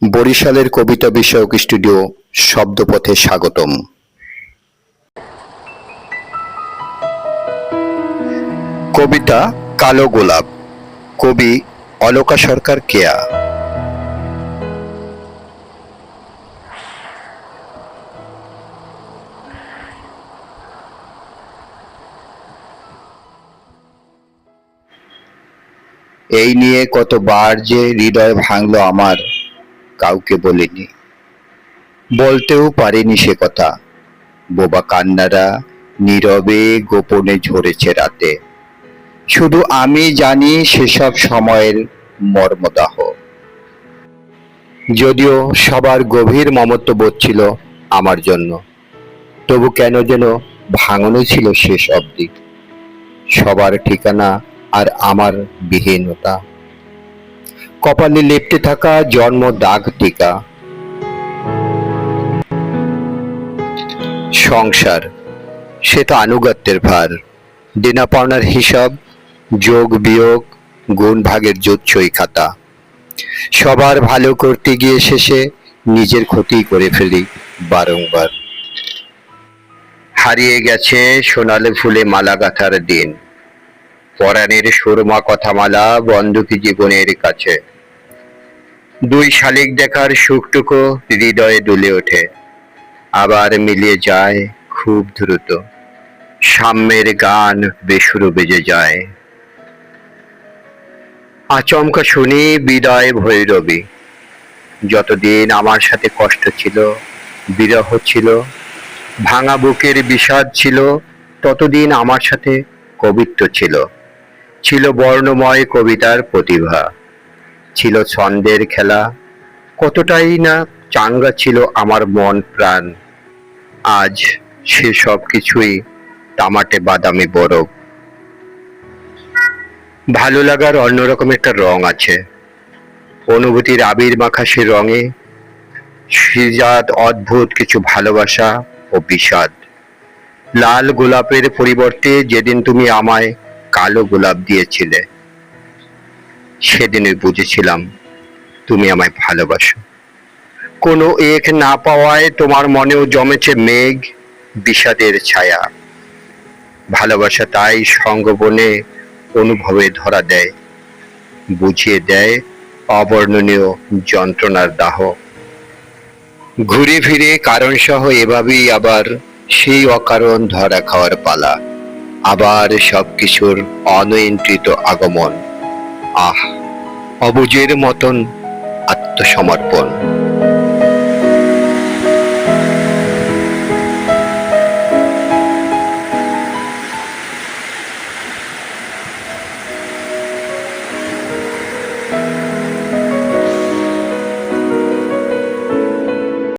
বরিশালের কবিতা বিষয়ক স্টুডিও শব্দপথে স্বাগতম। কবিতা কালো গোলাপ, কবি অলকা সরকার কেয়া। এই নিয়ে কতবার যে হৃদয় ভাঙলো আমার, কাউকে বলিনি, বলতেও পারিনি সে কথা। বোবা কান্নারা নীরবে গোপনে ঝরেছে রাতে, শুধু আমি জানি সেসব সময়ের মর্মদাহ। যদিও সবার গভীর মমত্ববোধ ছিল আমার জন্য, তবু কেন যেন ভাঙনই ছিল শেষ অবধি। সবার ঠিকানা আর আমার বিহীনতা, কপালে লেপ্টে থাকা জন্ম দাগ টিকা। সংসার সে তো আনুগত্যের ভার, দেনা পাওনার হিসাব, যোগ বিয়োগ, গুণ ভাগের জোচ্ছই খাতা। সবার ভালো করতে গিয়ে শেষে নিজের ক্ষতি করে ফেলি বারংবার। হারিয়ে গেছে সোনালি ফুলে মালা গাঁথার দিন, পরাণের সুরমা কথামালা বন্ধুকি জীবনের কাছে। দুই শালিক দেখার সুখটুকু হৃদয়ে দুলে ওঠে, আবার মিলিয়ে যায় খুব দ্রুত। সাম্যের গান বেসুরো বেজে যায়। আচমকা শুনি বিদায় ভৈরবী। যতদিন আমার সাথে কষ্ট ছিল, বিরহ ছিল, ভাঙা বুকের বিষাদ ছিল, ততদিন আমার সাথে কবিত্ব ছিল। ছিল বর্ণময় কবিতার প্রতিভা, ছিল ছন্দের খেলা, কতটাই না চাঙ্গা ছিল আমার মন প্রাণ। আজ সে সব কিছুই তামাটে বাদামি বরফ। ভালো লাগার অন্যরকম একটা রং আছে, অনুভূতির আবির মাখা সে রঙে শ্রীজাত অদ্ভুত কিছু ভালোবাসা ও বিষাদ। লাল গোলাপের পরিবর্তে যেদিন তুমি আমায় কালো গোলাপ দিয়েছিলে, সেদিনই বুঝেছিলাম তুমি আমায় ভালোবাসো। কোনো এক না পাওয়ায় তোমার মনেও জমেছে মেঘ, বিষাদের ছায়া। ভালোবাসা তাই সঙ্গবনে অনুভবে ধরা দেয়, বুঝিয়ে দেয় অবর্ণনীয় যন্ত্রণার দাহ। ঘুরে ফিরে কারণ সহ এভাবেই আবার সেই অকারণ ধরা খাওয়ার পালা, আবার সবকিছুর অনিয়ন্ত্রিত আগমন। আহ, অবুঝের মতন আত্মসমর্পণ।